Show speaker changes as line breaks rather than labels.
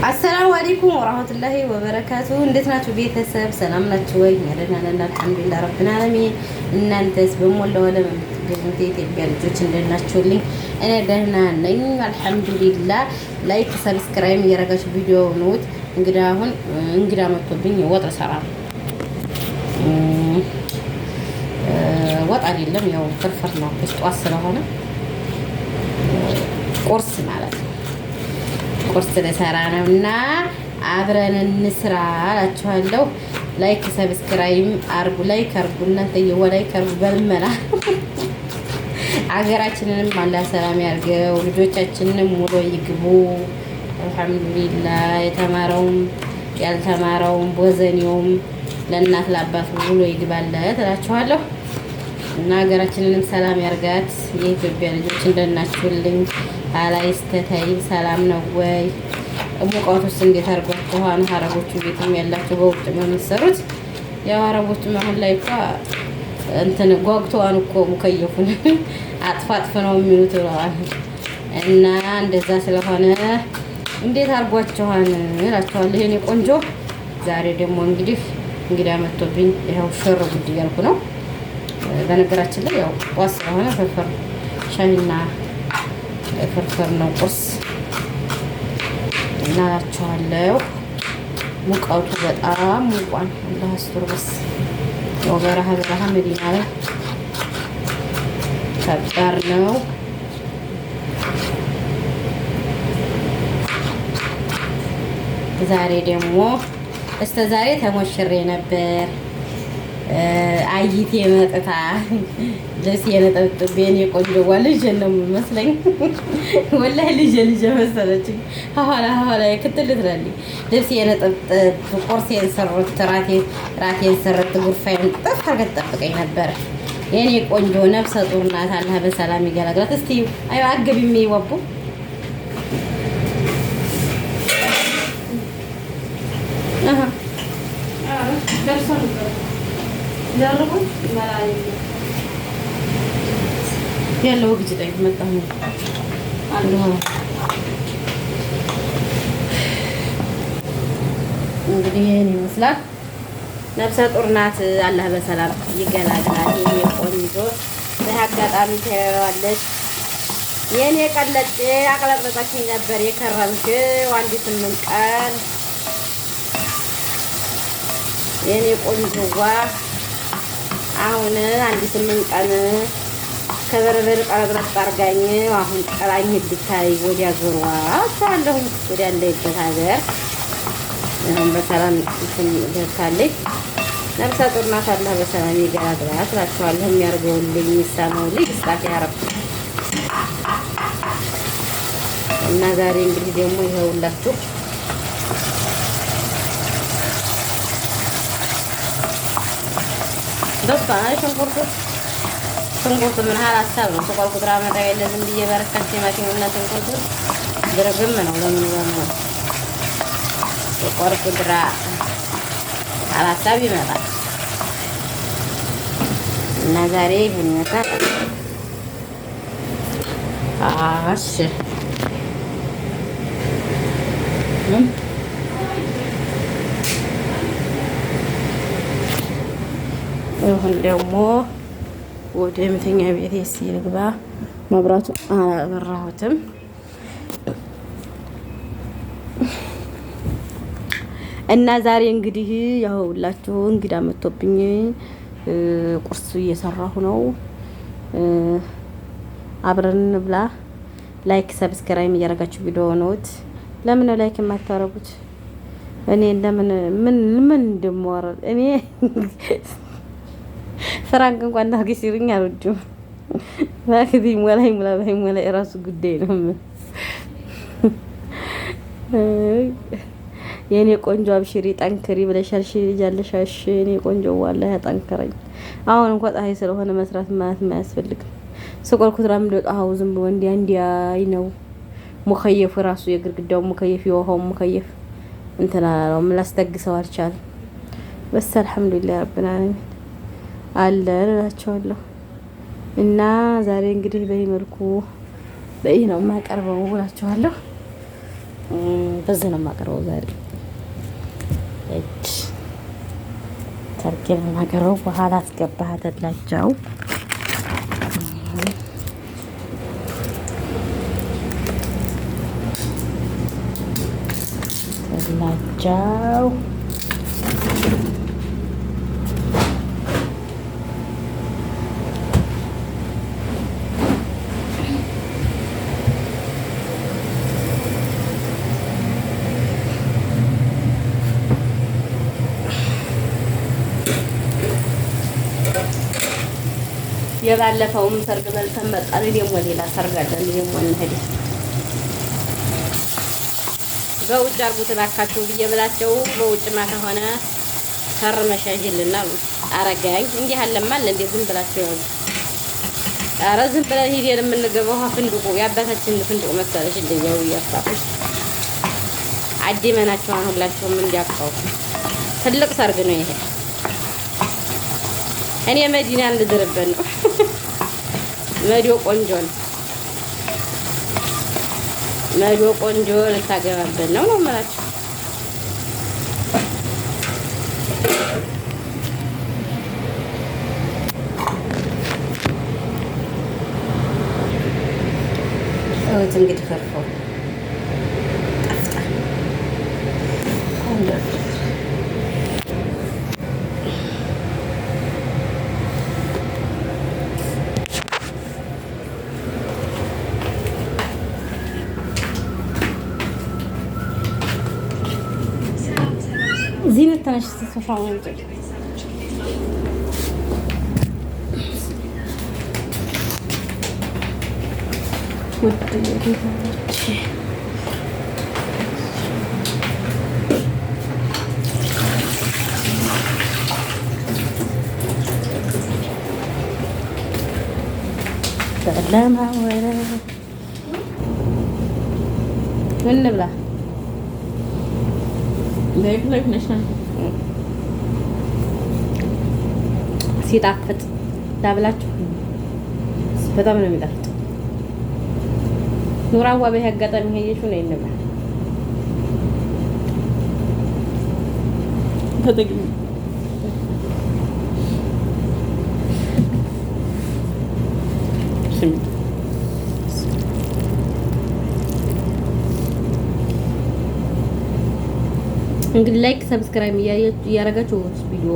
አሰላሙ አለይኩም ወራህመቱላሂ ወበረካቱ። እንዴት ናችሁ ቤተሰብ? ሰላም ናችሁ ወይ? ያለና አልሐምዱሊላህ ረብል ዓለሚን። እናንተስ በሞላው ዓለም የምትገኙት የኢትዮጵያ ልጆች እንደት ናችሁልኝ? እኔ ደህና ነኝ አልሐምዱሊላህ። ላይክ ሰብስክራይብ እያደረጋችሁ ቪዲዮ ኑት። እንግዲህ አሁን እንግዳ መጥቶብኝ ወጥ እሰራለሁ። ወጥ አይደለም ያው ፍርፍር ነው። ጧት ስለሆነ ቁርስ ማለት ነው። ቁርስ ልሰራ ነው እና አብረን እንስራ እላችኋለሁ። ላይክ ሰብስክራይብ አርጉ። ላይክ አርጉ እናንተ ላይክ አርጉ። በልመና አገራችንንም አላህ ሰላም ያርገው። ልጆቻችንንም ሙሉ ይግቡ አልሐምዱሊላህ። የተማረውም ያልተማረውም ቦዘኔውም ለእናት ለአባት ሙሉ ይግባለት እላችኋለሁ እና ሀገራችንንም ሰላም ያርጋት። የኢትዮጵያ ልጆች እንደናችሁልኝ አላይስተታይ ሰላም ነው ወይ? ሙቀቱስ እንዴት አድርጓችኋል? አረቦቹ ቤትም ያላችሁ በውጭ ነው የምትሰሩት። ያው አረቦቹም አሁን ላይ እኮ እንትን ጓጉተዋን እኮ ሙከየፉን አጥፋጥፍ ነው የሚሉት ብለዋል። እና እንደዛ ስለሆነ እንዴት አድርጓችኋል እላችኋለሁ የኔ ቆንጆ። ዛሬ ደግሞ እንግዲህ እንግዳ መጥቶብኝ ይኸው ሽር ጉድ እያልኩ ነው። በነገራችን ላይ ያው ጧት ስለሆነ ፍርፍር ሻይና ፍርፍር ነው ቁርስ እናላችኋለሁ። ሙቀቱ በጣም ሙቋን አላህ አስቱር። በስ ወበረሃ በረሃ መዲና ላይ ከባድ ነው። ዛሬ ደግሞ እስከ ዛሬ ተሞሽሬ ነበር። አይቴ መጥታ ልብስ የነጠብጥብ የኔ ቆንጆዋ ልጅ ነው የምመስለኝ። ወላሂ ልጅ መሰለችኝ። ኋላ ክትል ትላለች። ልብስ የነጠብጥብ ቁርሴን ሰሩት፣ ራቴን ሰሩት፣ ጉርፋዬን ጥፍ አድርጋ ትጠብቀኝ ነበር። የኔ ቆንጆ ነፍሰ ጡር ናት። አላህ በሰላም ይገላግላት። እስቲ አዩ አገቢም ይወቡ ያለው ግጭ ላይ መጣሁ። እንግዲህ ይሄን ይመስላል። ነፍሰ ጡር ናት። አላህ በሰላም ይገላግላት የኔ ቆንጆ። በአጋጣሚ ታያለች የኔ ቀለጤ አቅለጥለጣችኝ ነበር የከረምሽው አንድ 8 ቀን የኔ ቆንጆዋ። አሁን አንድ 8 ቀን ከበረበር ቀረጥረጥ አርጋኝ አሁን ቀላኝ ብታይ ወዲያ ዞርዋ ታለሁኝ ወዲያ ያለበት ሀገር በሰላም ደርሳለች። ነፍሰ ጡር ናት። አላህ በሰላም ይገላግላት እላችኋለሁ። የሚያርገውልኝ የሚሳመውልኝ ስጣት ያረብ እና ዛሬ እንግዲህ ደግሞ ይኸውላችሁ በቃ ሽንኩርቱ ምን ያህል ሀሳብ ነው። ስኳር ቁጥራ መጣ የለ ዝም ብዬ በረካሽ ቲማቲሙና ሽንኩርቱ ድርግም ነው። ለምን ነው ስኳር ቁጥራ ሀሳብ ይመጣል እና ዛሬ ይሄን ይመጣል። እሺ አሁን ደግሞ ወደ መተኛ ቤት ሲልግባ መብራቱ አላበራሁትም እና ዛሬ እንግዲህ ያው ሁላችሁ እንግዳ መጥቶብኝ ቁርስ እየሰራሁ ነው። አብረን ብላ። ላይክ ሰብስክራይብ እያደረጋችሁ ቪዲዮ ነውት። ለምን ነው ላይክ የማታረጉት? እኔ ለምን ምን እንደምወራ እኔ ፍራንክ እንኳን ታርጊ ሲሩኝ አልወድም። ባክዲ ወላይ ሙላ የራሱ ጉዳይ ነው። የኔ ቆንጆ አብሽሪ ጠንክሪ ብለሻል። ልጅ አለሽ የኔ ቆንጆ ዋላ ያጠንክረኝ። አሁን እንኳን ፀሐይ ስለሆነ መስራት ማለት የማያስፈልግም። ስቆል ኩትራም ደቃው ዝም ብሎ እንዲያይ ነው። ሙከየፍ ራሱ የግርግዳው ሙከየፍ የውሃው ሙከየፍ እንትና ነው ምላስተግሰው አልቻለም። በስ አልሐምዱሊላህ ረብና ዓለሚን አለ እላቸዋለሁ። እና ዛሬ እንግዲህ በዚህ መልኩ በይህ ነው የማቀርበው እላችኋለሁ። በዚህ ነው የማቀርበው ዛሬ ተርኬን የማቀርበው። በኋላ አስገባሃትላቸው ተላቸው የባለፈውም ሰርግ በልተን መጣን። ደግሞ ሌላ ሰርግ አለን። ደግሞ እንሄድ በውጭ አርጉት እባካችሁ ብዬ ብላቸው በውጭማ ከሆነ ፈርመሻጅልና አረጋኝ እንዲህ አለማል እንዴ ዝም ብላችሁ ያው ኧረ ዝም ብለን ሂደን የምንገባው ፍንድቁ የአባታችን ፍንድቁ መሰለሽ እንደኛው እያፋቁሽ አዲመናቸውን ሁላቸውም እንዲያፋው ትልቅ ሰርግ ነው ይሄ። እኔ መዲና ልድርበት ነው። መዲዮ ቆንጆ ነው። መዲዮ ቆንጆ ልታገባበት ነው ነው የምላችሁ። ሰዎች እንግዲህ ፈርፎ زينة تنش تفاعل سلامة ولا من نبلة ላይክ ነሻል ሲጣፍጥ ታብላችሁ በጣም ነው የሚጣፍጥ። ኑራዋ በይ አጋጣሚ ሄየሽው ነው እንብላ ተጠቅም እንግዲህ ላይክ ሰብስክራይብ እያደረጋችሁ ቪዲዮ